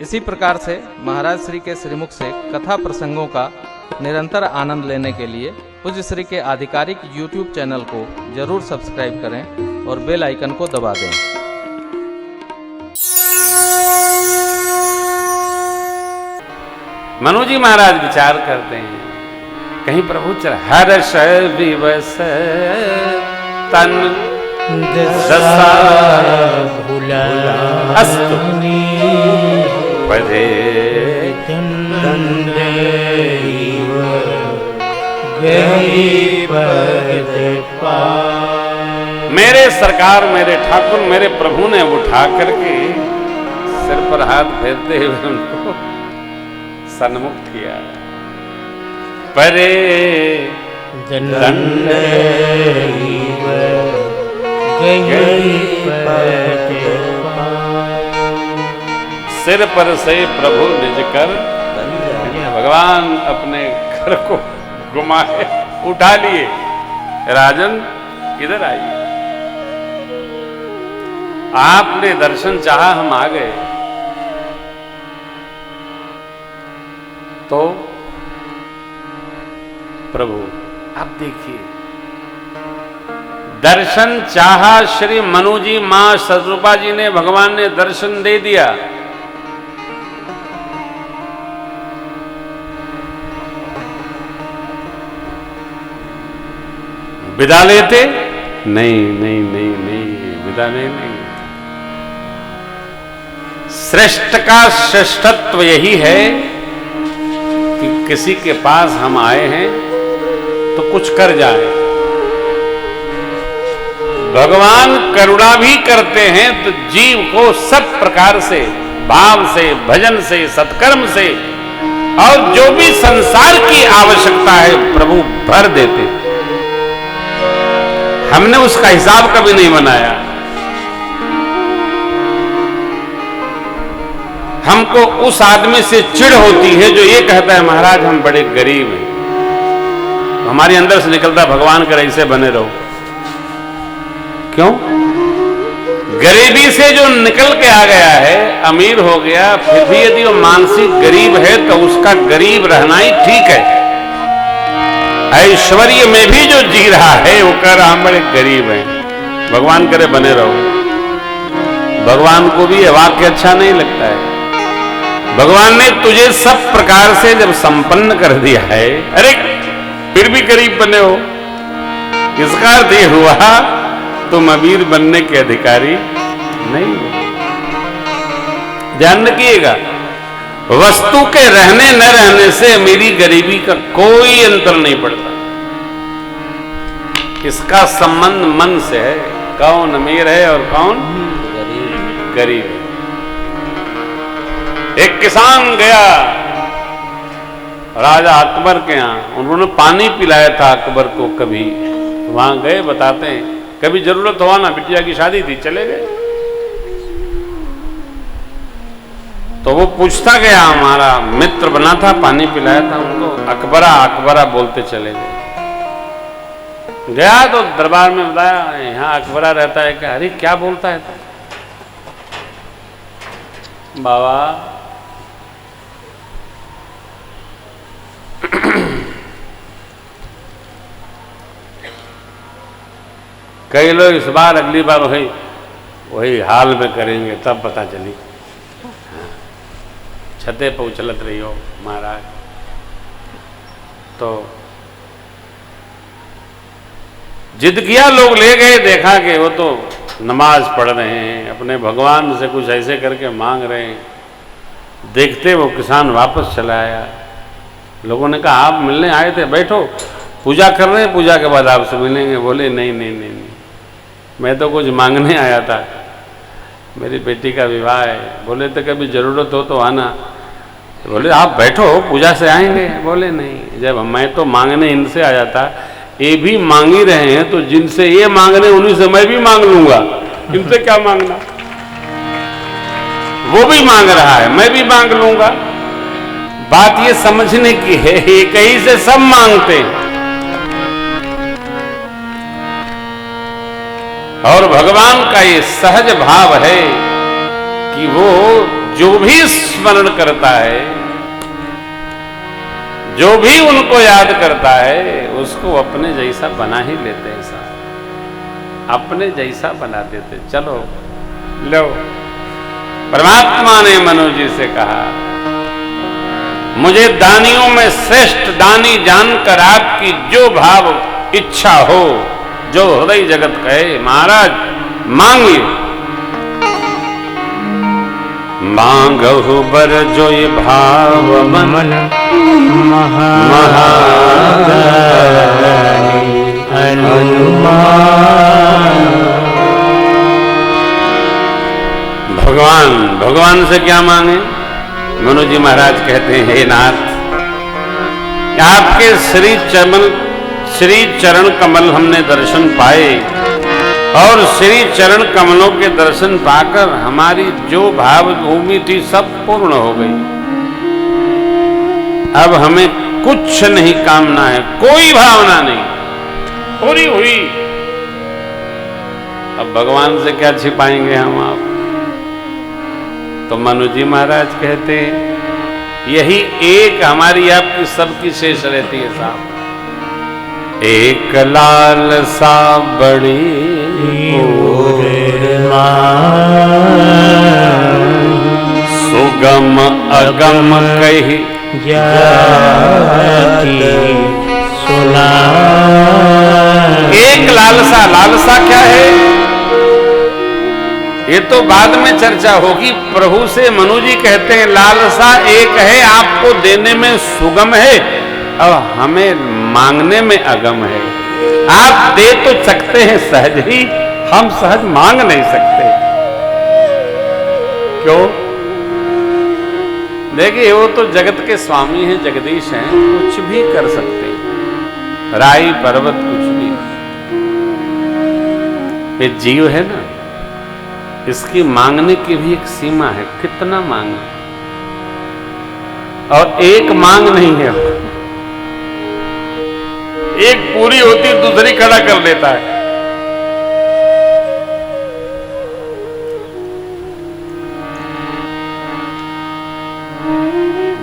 इसी प्रकार से महाराज श्री के श्रीमुख से कथा प्रसंगों का निरंतर आनंद लेने के लिए पूज्य श्री के आधिकारिक YouTube चैनल को जरूर सब्सक्राइब करें और बेल आइकन को दबा दें। मनु जी महाराज विचार करते हैं, कहीं प्रभु चल हर्ष विवश तन दशा अस्तु पदे मेरे सरकार, मेरे ठाकुर, मेरे प्रभु ने उठा करके सिर पर हाथ फेरते हुए उनको सन्मुख किया। परे दंड सिर पर से प्रभु निज कर, भगवान अपने घर को घुमाए उठा लिए। राजन इधर आइए, आपने दर्शन चाहा, हम आ गए। तो प्रभु आप देखिए, दर्शन चाहा श्री मनु जी, मां सतरूपा जी ने, भगवान ने दर्शन दे दिया। विदा लेते? नहीं नहीं नहीं नहीं, विदा नहीं। श्रेष्ठ का श्रेष्ठत्व यही है कि किसी के पास हम आए हैं तो कुछ कर जाए। भगवान करुणा भी करते हैं तो जीव को सब प्रकार से, भाव से, भजन से, सत्कर्म से और जो भी संसार की आवश्यकता है प्रभु भर देते। हमने उसका हिसाब कभी नहीं बनाया। हमको उस आदमी से चिढ़ होती है जो ये कहता है महाराज हम बड़े गरीब हैं। हमारे अंदर से निकलता भगवान कर ऐसे बने रहो। क्यों? गरीबी से जो निकल के आ गया है, अमीर हो गया, फिर भी यदि वो मानसिक गरीब है तो उसका गरीब रहना ही ठीक है। ऐश्वर्य में भी जो जी रहा है वो कह रहा हम बड़े गरीब हैं। भगवान करे बने रहो। भगवान को भी ये वाक्य अच्छा नहीं लगता है। भगवान ने तुझे सब प्रकार से जब संपन्न कर दिया है, अरे फिर भी गरीब बने हो, इसका अर्थ ये हुआ तुम अमीर बनने के अधिकारी नहीं हो। ध्यान रखिएगा, वस्तु के रहने न रहने से अमीरी गरीबी का कोई अंतर नहीं पड़ता। इसका संबंध मन से है, कौन अमीर है और कौन गरीब है। एक किसान गया राजा अकबर के यहाँ, उन्होंने पानी पिलाया था अकबर को। कभी वहां गए, बताते हैं, कभी जरूरत हुआ ना, बिटिया की शादी थी, चले गए। तो वो पूछता गया, हमारा मित्र बना था, पानी पिलाया था उनको, अकबरा अकबरा बोलते चले गए। गया तो दरबार में बताया यहाँ अकबरा रहता है क्या? अरे क्या बोलता है तो? बाबा कई लोग इस बार अगली बार वही हाल में करेंगे, तब पता चली। छते पर उछलत रही हो महाराज। तो जिद किया, लोग ले गए, देखा कि वो तो नमाज पढ़ रहे हैं, अपने भगवान से कुछ ऐसे करके मांग रहे हैं। देखते वो किसान वापस चला आया। लोगों ने कहा आप मिलने आए थे, बैठो, पूजा कर रहे हैं, पूजा के बाद आपसे मिलेंगे। बोले नहीं नहीं नहीं नहीं, मैं तो कुछ मांगने आया था, मेरी बेटी का विवाह है। बोले तो कभी जरूरत हो तो आना। बोले आप बैठो, पूजा से आएंगे। बोले नहीं, जब मैं तो मांगने इनसे आया था, ये भी मांग ही रहे हैं, तो जिनसे ये मांग रहे उन्हीं से मैं भी मांग लूंगा, इनसे क्या मांगना। वो भी मांग रहा है, मैं भी मांग लूंगा। बात ये समझने की है, एक ही से सब मांगते हैं। और भगवान का ये सहज भाव है कि वो जो भी स्मरण करता है, जो भी उनको याद करता है, उसको अपने जैसा बना ही लेते हैं साहब, अपने जैसा बना देते। चलो लो, परमात्मा ने मनु जी से कहा, मुझे दानियों में श्रेष्ठ दानी जानकर आपकी जो भाव इच्छा हो, जो हृदय जगत कहे, महाराज मांगिए। मांगहु बर जो ये भाव मन भगवान से क्या मांगे? मनु जी महाराज कहते हैं, हे नाथ, आपके श्री चरण कमल हमने दर्शन पाए और श्री चरण कमलों के दर्शन पाकर हमारी जो भाव भूमि थी सब पूर्ण हो गई। अब हमें कुछ नहीं कामना है, कोई भावना नहीं, पूरी हुई। अब भगवान से क्या छिपाएंगे हम आप? तो मनु जी महाराज कहते हैं, यही एक हमारी आपकी सबकी शेष रहती है साहब। एक लालसा बड़ी सुगम अगम कही सुना। एक लालसा, लालसा क्या है ये तो बाद में चर्चा होगी। प्रभु से मनु जी कहते हैं, लालसा एक है, आपको देने में सुगम है और हमें मांगने में अगम है। आप दे तो सकते हैं सहज ही, हम सहज मांग नहीं सकते। क्यों? देखिए, वो तो जगत के स्वामी हैं, जगदीश हैं, कुछ भी कर सकते हैं, राई पर्वत कुछ भी। ये जीव है ना, इसकी मांगने की भी एक सीमा है, कितना मांगे। और एक मांग नहीं है, एक पूरी होती दूसरी खड़ा कर देता है।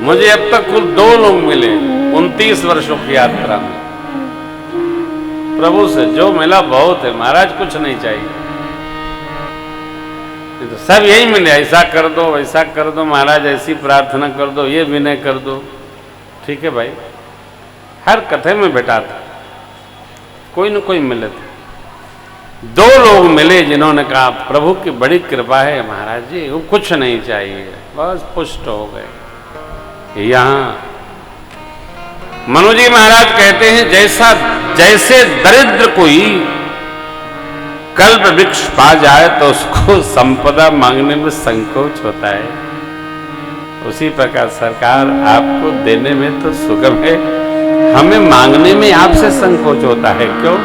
मुझे अब तक कुल 2 लोग मिले 29 वर्षों की यात्रा में। प्रभु से जो मिला बहुत है महाराज, कुछ नहीं चाहिए। तो सब यही मिले, ऐसा कर दो, वैसा कर दो महाराज, ऐसी प्रार्थना कर दो, ये विनय कर दो। ठीक है भाई, हर कथे में बैठा था, कोई न कोई मिले थे। 2 लोग मिले जिन्होंने कहा, प्रभु की बड़ी कृपा है महाराज जी, वो कुछ नहीं चाहिए, बस पुष्ट हो गए। यहां मनु जी महाराज कहते हैं, जैसे दरिद्र कोई कल्प वृक्ष पा जाए तो उसको संपदा मांगने में संकोच होता है, उसी प्रकार सरकार आपको देने में तो सुगम है, हमें मांगने में आपसे संकोच होता है। क्यों?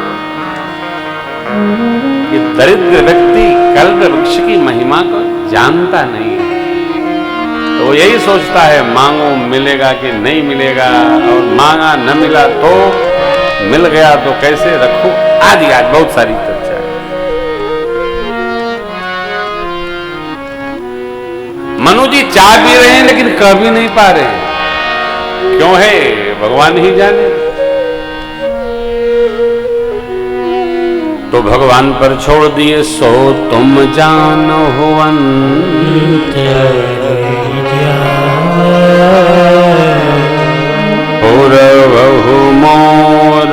कि दरिद्र व्यक्ति कल्प वृक्ष की महिमा को जानता नहीं है, तो यही सोचता है मांगो मिलेगा कि नहीं मिलेगा, और मांगा न मिला तो मिल गया तो कैसे रखूं, आदि आज बहुत सारी चर्चा है। मनु जी चाह भी रहे हैं लेकिन कह भी नहीं पा रहे। क्यों है भगवान ही जाने। तो भगवान पर छोड़ दिए, सो तुम जानो बहु मोर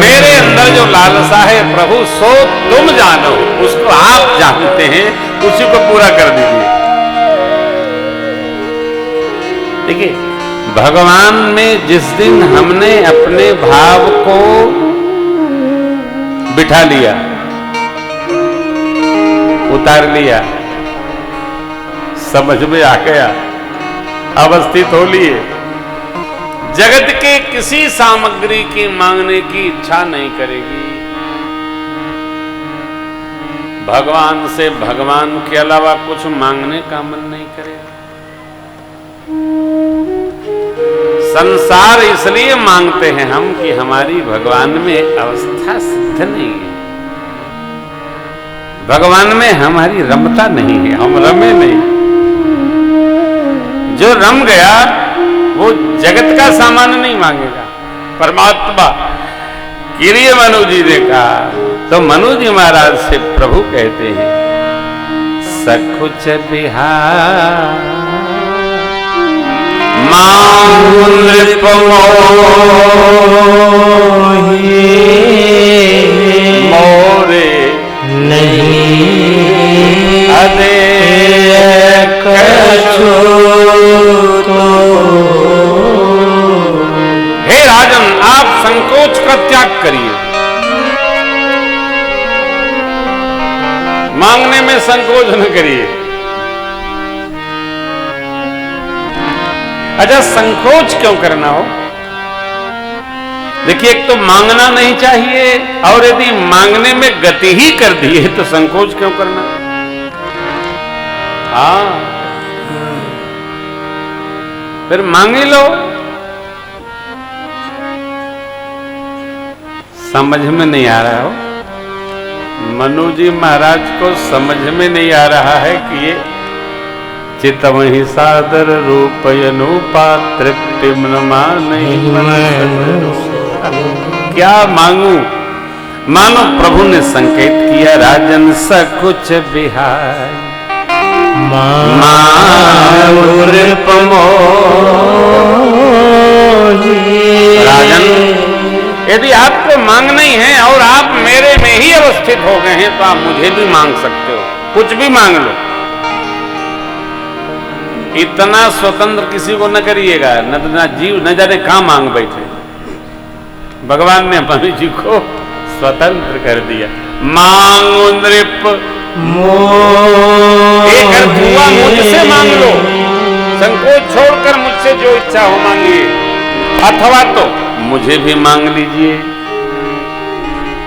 मेरे अंदर जो लालसा है प्रभु, सो तुम जानो, उसको आप जानते हैं, उसी को पूरा कर दीजिए। देखिए, भगवान में जिस दिन हमने अपने भाव को बिठा लिया, उतार लिया, समझ में आ गया, अवस्थित हो लिए, जगत के किसी सामग्री की मांगने की इच्छा नहीं करेगी। भगवान से भगवान के अलावा कुछ मांगने का मन नहीं करेगा। संसार इसलिए मांगते हैं हम कि हमारी भगवान में अवस्था सिद्ध नहीं है। भगवान में हमारी रमता नहीं है, हम रमे नहीं। जो रम गया वो जगत का सामान नहीं मांगेगा। परमात्मा किरिय मनु जी ने कहा, तो मनु जी महाराज से प्रभु कहते हैं, सकुच बिहार नृप मोरे नहीं अदे कछु तो। हे राजन, आप संकोच का त्याग करिए, मांगने में संकोच न करिए। अच्छा, संकोच क्यों करना हो? देखिए, एक तो मांगना नहीं चाहिए, और यदि मांगने में गति ही कर दी है तो संकोच क्यों करना? हाँ, फिर मांग ही लो। समझ में नहीं आ रहा हो, मनु जी महाराज को समझ में नहीं आ रहा है कि ये चितमहि सादर रूपयनुपा तृप्ति क्या मांगू। मानो प्रभु ने संकेत किया, राजन सकुच बिहार राजन, यदि आपको मांगना ही है और आप मेरे में ही अवस्थित हो गए हैं तो आप मुझे भी मांग सकते हो, कुछ भी मांग लो। इतना स्वतंत्र किसी को न करिएगा, न जीव न जाने कहां मांग बैठे। भगवान ने मनु जी को स्वतंत्र कर दिया। मांगो नृप एक अर्थ हुआ, मुझसे मांग लो, संकोच छोड़कर मुझसे जो इच्छा हो मांगिए, अथवा तो मुझे भी मांग लीजिए।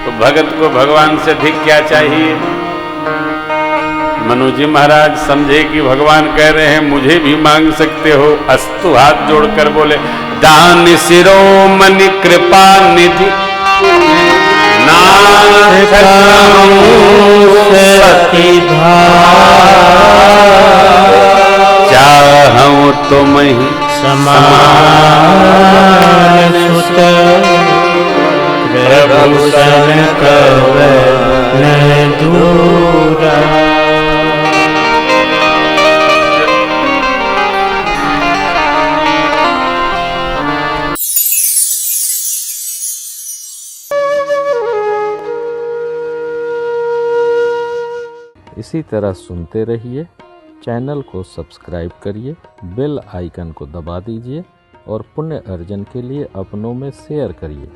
तो भगत को भगवान से अधिक क्या चाहिए? मनु जी महाराज समझे कि भगवान कह रहे हैं मुझे भी मांग सकते हो। अस्तु हाथ जोड़कर बोले, दान शिरोमणि कृपा निधि नाथ सती चाहूं तुम ही समान सुत प्रभु सन कवन दूरा। इसी तरह सुनते रहिए, चैनल को सब्सक्राइब करिए, बेल आइकन को दबा दीजिए और पुण्य अर्जन के लिए अपनों में शेयर करिए।